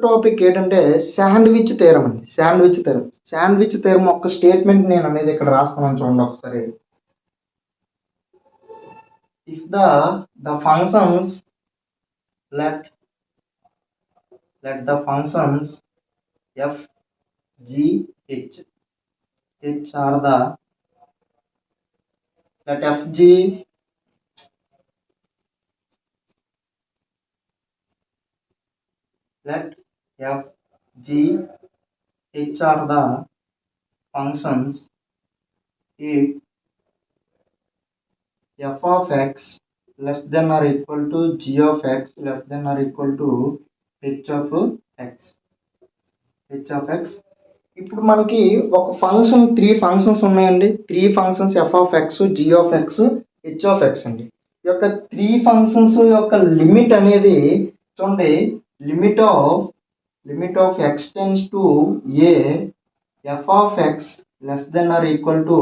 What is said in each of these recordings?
Topic ఏంటంటే sandwich theorem అండి. Sandwich theorem ఒక స్టేట్మెంట్ నేను అనేది ఇక్కడ రాస్తున్నాను చూడండి ఒకసారి. If the functions let the functions f g h are the let f g h are the functions if f of x less than or equal to g of x less than or equal to h of x. ఇప్పుడు మనకి ఒక function 3 functions ఉన్నాయండి. 3 functions f of x, g of x, h of x అండి. ఈ యొక్క 3 functions యొక్క limit అనేది చూడండి, limit of x tends to a f of x less than or equal to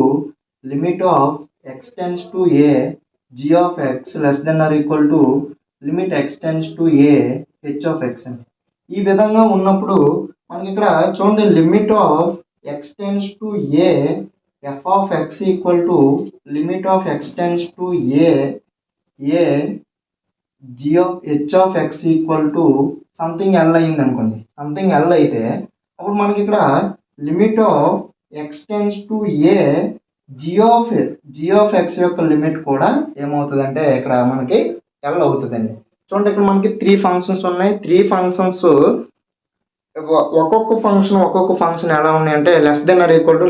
limit of x tends to a g of x less than or equal to limit x tends to a h of x అండి. ఈ విధంగా ఉన్నప్పుడు మనకి ఇక్కడ చూడండి, limit of x tends to a f of x equal to limit of x tends to a g of h of x equal to something l అయింది అనుకోండి. Something l అయితే అప్పుడు మనకి ఇక్కడ limit of x tends to a g of x యొక్క limit కూడా ఏమవుతుందంటే ఇక్కడ మనకి l అవుతుందండి. చూడండి, ఇక్కడ మనకి 3 ఫంక్షన్స్ ఉన్నాయి. 3 ఫంక్షన్స్ ఒక్కొక్క ఫంక్షన్ ఎలా ఉన్నాయంటే less than or equal to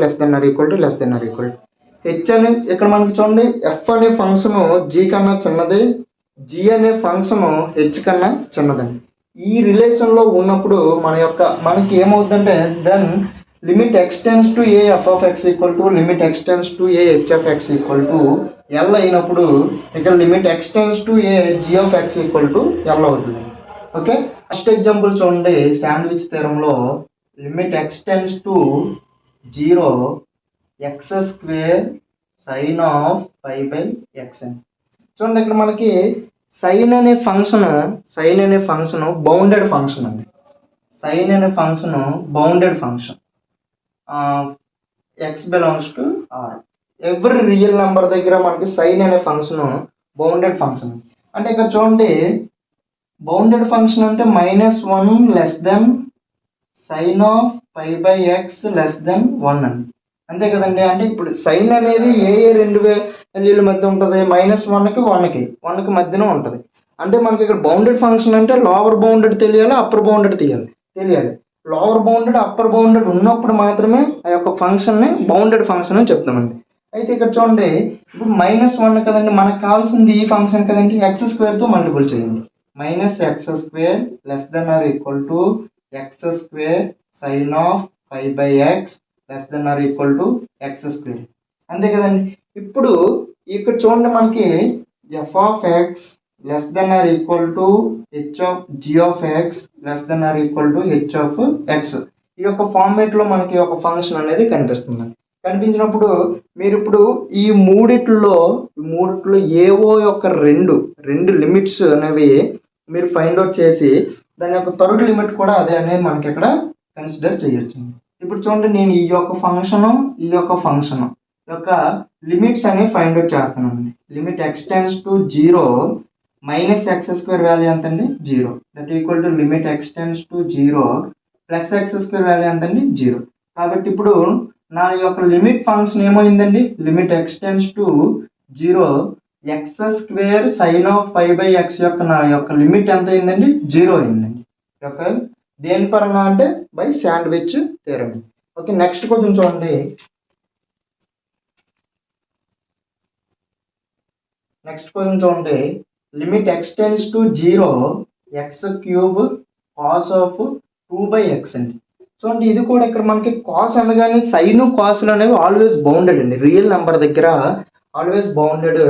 H అనే ఇక్కడ మనకి చూడండి, ఎఫ్ అనే ఫంక్షన్ జీ కన్నా చిన్నది, జీ అనే ఫంక్షన్ హెచ్ కన్నా చిన్నదండి. ఈ రిలేషన్లో ఉన్నప్పుడు మనకి ఏమవుతుందంటే then limit x tends to a f of x equal to limit x tends to a h of x equal to L అయినప్పుడు ఇక్కడ limit x tends to a g of x equal to L అవుతుంది. Okay, first example చూడండి, sandwich థీరంలో limit x tends to 0 x square sine of pi by x అని. చూడండి, ఇక్కడ మనకి sine అనే ఫంక్షన్ బౌండెడ్ ఫంక్షన్ అండి. సైన్ అనే function bounded function, X belongs to R. Every real number దగ్గర మనకి సైన్ అనే ఫంక్షన్ బౌండెడ్ ఫంక్షన్. అంటే ఇక్కడ చూడండి, బౌండెడ్ ఫంక్షన్ అంటే -1 less than sine of pi by X less than 1 అండి. అంతే కదండి. అంటే ఇప్పుడు సైన్ అనేది ఏ 2 వాల్యూల మధ్య ఉంటుంది, -1కి 1కి మధ్యన ఉంటుంది. అంటే మనకి ఇక్కడ బౌండెడ్ ఫంక్షన్ అంటే లోవర్ బౌండెడ్ తెలియాలి, అప్పర్ బౌండెడ్ తెలియాలి. లోవర్ బౌండెడ్ అప్పర్ బౌండెడ్ ఉన్నప్పుడు మాత్రమే ఆ యొక్క ఫంక్షన్ని బౌండెడ్ ఫంక్షన్ అని చెప్తామండి. అయితే ఇక్కడ చూడండి, ఇప్పుడు -1 కదండి, మనకు కావాల్సింది ఈ ఫంక్షన్ కదండి, ఎక్స్ స్క్వేర్తో మల్టిపుల్ చేయండి. -x square less than or equal to x square sine of pi by X less than or equal to x square. అంతే కదండి. ఇప్పుడు ఇక్కడ చూడండి, మనకి f of x less than or equal to h of g of x less than or equal to h of x. ఈ యొక్క ఫార్మేట్లో మనకి ఒక ఫంక్షన్ అనేది కనిపిస్తుంది. కనిపించినప్పుడు మీరు ఇప్పుడు ఈ మూడిట్లో ఏవో యొక్క రెండు లిమిట్స్ అనేవి మీరు ఫైండ్ అవుట్ చేసి దాని యొక్క థర్డ్ లిమిట్ కూడా అదే అనేది మనకి ఇక్కడ కన్సిడర్ చేయొచ్చు. ఇప్పుడు చూడండి, నేను ఈ యొక్క ఫంక్షన్ యొక్క లిమిట్స్ అనేవి ఫైండ్ అవుట్ చేస్తానండి. Limit x tends to 0 -x square value ఎంత అండి 0, that equal to limit x tends to 0 plus x square value ఎంత అండి 0. కాబట్టి ఇప్పుడు నా యొక్క లిమిట్ ఫంక్షన్ ఏమైందండి, limit x tends to 0 x square sine of pi by x యొక్క నా యొక్క లిమిట్ ఎంత అయిందండి 0 అయిందండి. ఓకే, దేని పరంగా అంటే by sandwich theorem. Okay, next question చూడండి. Limit x tends to 0 x cube cos of 2/x అండి. చూడండి, ఇది కూడా ఇక్కడ మనకి కాస్ అనగానే సైన్ కాసులు అనేవి ఆల్వేస్ బౌండెడ్ అండి. రియల్ నెంబర్ దగ్గర always bounded.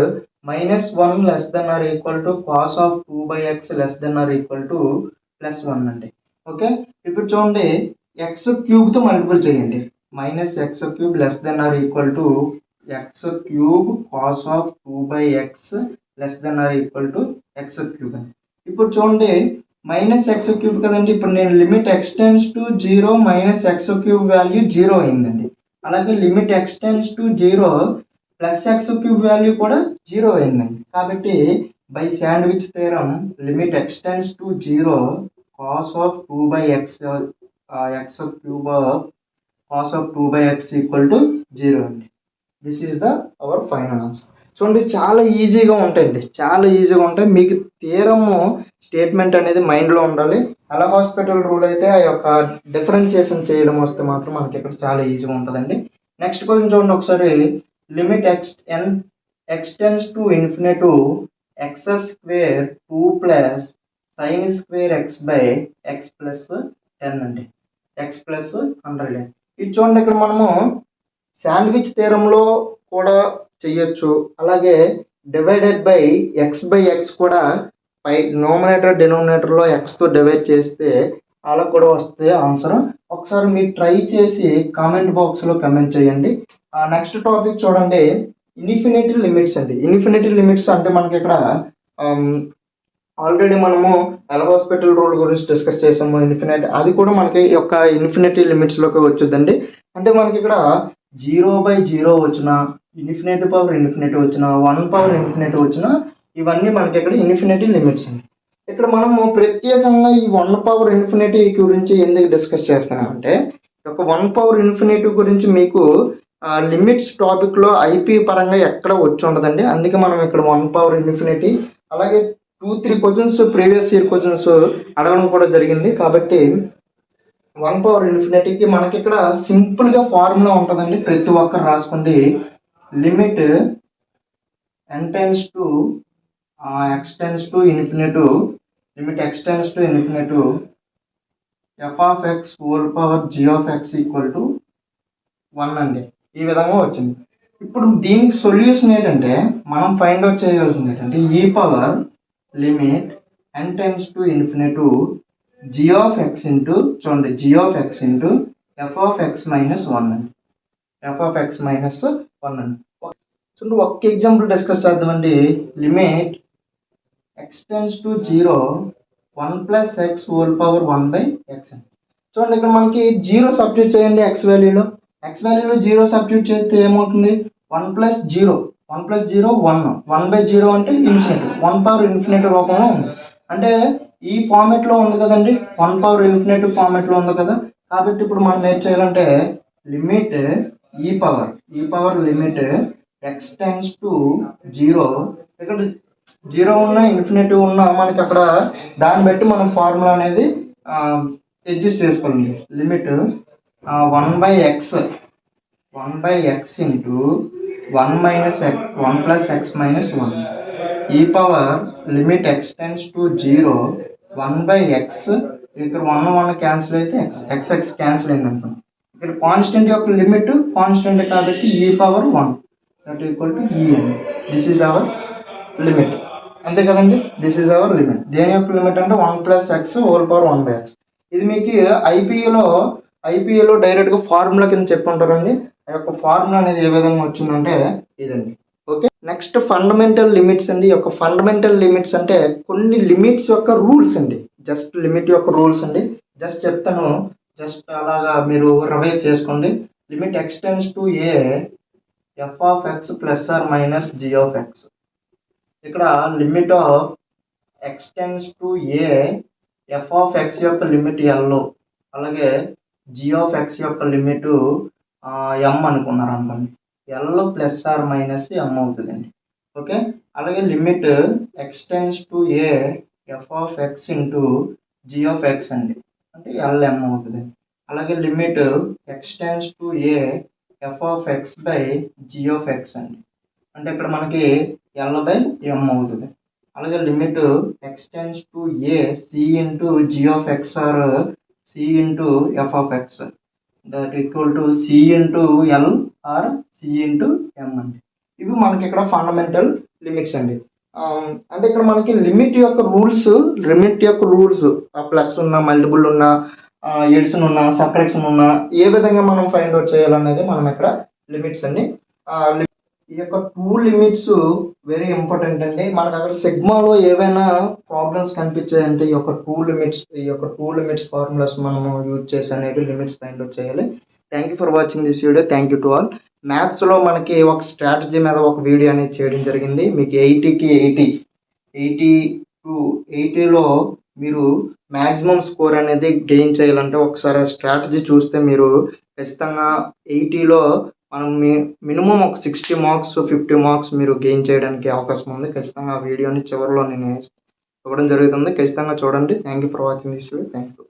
-1 less than or equal to cos of 2/x less than or equal to +1 అండి. ఓకే, ఇప్పుడు చూడండి, ఎక్స్ క్యూబ్తో మల్టిపుల్ చేయండి. -x cube less than or equal to x cube cos of 2/x less than or equal to x cube అని. ఇప్పుడు చూడండి, minus x cube కదండి. ఇప్పుడు నేను limit x tends to 0 minus x cube value 0 అయిందండి. అలాగే limit x tends to 0 plus X cube value కూడా 0 అయిందండి. కాబట్టి by sandwich theorem limit x tends to 0 cos of 2 by X X cube of cos of 2 by X equal to 0 అండి. This is the hour final answer. చూడండి చాలా ఈజీగా ఉంటాయండి, చాలా ఈజీగా ఉంటాయి. మీకు థీరము స్టేట్మెంట్ అనేది మైండ్లో ఉండాలి. అలా హాస్పిటల్ రూల్ అయితే ఆ యొక్క డిఫరెన్షియేషన్ చేయడం వస్తే మాత్రం మనకి ఇక్కడ చాలా ఈజీగా ఉంటుందండి. నెక్స్ట్ క్వశ్చన్ చూడండి ఒకసారి. Limit x tends to infinity X square 2 plus sine square X by X plus 10 అండి, ఎక్స్ ప్లస్ 100. ఇది చూడండి ఇక్కడ మనము శాండ్విచ్ థీరంలో కూడా చెయ్యొచ్చు. అలాగే డివైడెడ్ బై ఎక్స్ కూడా పై నోమినేటర్ డినోమినేటర్లో ఎక్స్తో డివైడ్ చేస్తే అలా కూడా వస్తే ఆన్సర్. ఒకసారి మీరు ట్రై చేసి కామెంట్ బాక్స్లో కమెంట్ చేయండి. నెక్స్ట్ టాపిక్ చూడండి, ఇన్ఫినిటీ లిమిట్స్ అండి. ఇన్ఫినిటీ లిమిట్స్ అంటే మనకి ఇక్కడ ఆల్రెడీ మనము ఎల్ హాస్పిటల్ రూల్ గురించి డిస్కస్ చేసాము. ఇన్ఫినిటీ అది కూడా మనకి యొక్క ఇన్ఫినిటీ లిమిట్స్లోకి వచ్చిందండి. అంటే మనకి ఇక్కడ 0/0 వచ్చిన, ఇన్ఫినిటీ పవర్ ఇన్ఫినిటీ వచ్చిన, 1 పవర్ ఇన్ఫినిటీ వచ్చిన, ఇవన్నీ మనకి ఇక్కడ ఇన్ఫినిటీ లిమిట్స్ అండి. ఇక్కడ మనము ప్రత్యేకంగా ఈ 1 పవర్ ఇన్ఫినిటీ గురించి ఎందుకు డిస్కస్ చేస్తున్నామంటే, ఒక 1 పవర్ ఇన్ఫినిటీ గురించి మీకు లిమిట్స్ టాపిక్లో ఐపీ పరంగా ఎక్కడ వచ్చి ఉండదండి. అందుకే మనం ఇక్కడ 1 పవర్ ఇన్ఫినిటీ అలాగే 2-3 క్వశ్చన్స్ ప్రీవియస్ ఇయర్ క్వశ్చన్స్ అడగడం కూడా జరిగింది. కాబట్టి 1 పవర్ ఇన్ఫినిటీకి మనకి ఇక్కడ సింపుల్గా ఫార్ములా ఉంటుందండి, ప్రతి ఒక్కరు రాసుకోండి. Limit n tends to x tends to infinity, limit x tends to infinity f of x whole power g of x equal to 1 అండి. ఈ విధంగా వచ్చింది. ఇప్పుడు దీనికి సొల్యూషన్ ఏంటంటే మనం ఫైండ్ అవుట్ చేయాల్సింది ఏంటంటే ఈ power limit n tends to infinity g of x into చూడండి g of x into f of x minus 1 అండి, ఎఫ్ ఆఫ్ ఎక్స్ మైనస్ 1 అండి. చూడండి ఒక్క ఎగ్జాంపుల్ డిస్కస్ చేద్దామండి. Limit x tends to 0 1 plus X whole power 1/x అండి. చూడండి ఇక్కడ మనకి 0 సబ్స్టిట్యూట్ చేయండి. ఎక్స్ వాల్యూలో 0 సబ్స్టిట్యూట్ చేస్తే ఏమవుతుంది? 1 ప్లస్ 0 1 1/0 అంటే ఇన్ఫినిటీ, 1 పవర్ ఇన్ఫినిటీ రూపంలో ఉంది. అంటే ఈ ఫార్మేట్లో ఉంది కదండి, 1 పవర్ ఇన్ఫినిటీ ఫార్మేట్లో ఉంది కదా. కాబట్టి ఇప్పుడు మనం ఏం చేయాలంటే లిమిట్ ఈ power limit x tends to 0, ఇక్కడ 0 ఉన్నా ఇన్ఫినిటీ ఉన్నా మనకి అక్కడ దాన్ని బట్టి మనం ఫార్ములా అనేది అడ్జస్ట్ చేసుకోండి. Limit 1/x into 1 plus X minus 1 ఈ power limit x tends to 0 1/x, ఇక్కడ 1 క్యాన్సిల్ అయితే ఎక్స్ క్యాన్సిల్ అయింది అనుకోండి. ఇక్కడ కాన్స్టెంట్ యొక్క లిమిట్ కాన్స్టెంట్ కాబట్టి ఈ పవర్ 1 దట్ ఈక్వల్ టు ఈ అండి. దిస్ ఈజ్ అవర్ లిమిట్, అంతే కదండి. This is our limit. దేని యొక్క లిమిట్ అంటే 1 plus X whole power 1/x. ఇది మీకు ఐపీఏలో డైరెక్ట్గా ఫార్ములా కింద చెప్పుంటారండి. ఆ యొక్క ఫార్ములా అనేది ఏ విధంగా వచ్చిందంటే ఇదండి. ఓకే, నెక్స్ట్ ఫండమెంటల్ లిమిట్స్ అండి. ఈ యొక్క ఫండమెంటల్ లిమిట్స్ అంటే కొన్ని లిమిట్స్ యొక్క రూల్స్ అండి. జస్ట్ లిమిట్ యొక్క రూల్స్ అండి, జస్ట్ చెప్తాను, జస్ట్ అలాగా మీరు రివైజ్ చేసుకోండి. Limit x tends to a f of x plus or minus g of x. ఇక్కడ limit of x tends to a f of x యొక్క లిమిట్ ఎల్, అలాగే g of x యొక్క limit M అనుకున్నారు అనుకోండి. L plus or minus M అవుతుందండి. Okay, అలాగే limit x tends to a f of x into g of x అండి, అంటే L M అవుతుంది. అలాగే limit x tends to a f of x by g of x అండి, అంటే ఇక్కడ మనకి ఎల్ బై ఎం అవుతుంది. అలాగే limit x tends to a c into g of x or c into f of x that equal to c into L or c into M అండి. ఇవి మనకి ఇక్కడ ఫండమెంటల్ లిమిట్స్ అండి. అంటే ఇక్కడ మనకి లిమిట్ యొక్క రూల్స్ ప్లస్ ఉన్నా, మల్టిపుల్ ఉన్నా, ఎడిషన్ ఉన్నా, సబ్ట్రాక్షన్ ఉన్నా ఏ విధంగా మనం ఫైండ్ అవుట్ చేయాలనేది మనం ఇక్కడ లిమిట్స్ అండి. ఈ యొక్క టూ లిమిట్స్ వెరీ ఇంపార్టెంట్ అండి. మనకు అక్కడ సిగ్మాలో ఏవైనా ప్రాబ్లమ్స్ కనిపించాయంటే ఈ యొక్క టూ లిమిట్స్ ఫార్ములాస్ మనము యూజ్ చేసి అనేవి లిమిట్స్ ఫైండ్ అవుట్ చేయాలి. Thank you for watching this video. Thank you to all. మ్యాథ్స్లో మనకి ఒక స్ట్రాటజీ మీద ఒక వీడియో అనేది చేయడం జరిగింది. మీకు 80కి 80 టు 80లో మీరు మ్యాక్సిమం స్కోర్ అనేది గెయిన్ చేయాలంటే ఒకసారి స్ట్రాటజీ చూస్తే మీరు ఖచ్చితంగా 80లో మనం మినిమం ఒక 60 మార్క్స్ 50 మార్క్స్ మీరు గెయిన్ చేయడానికి అవకాశం ఉంది. ఖచ్చితంగా ఆ వీడియోని చివరిలో నేను ఇవ్వడం జరుగుతుంది. ఖచ్చితంగా చూడండి. Thank you for watching this video. Thank you.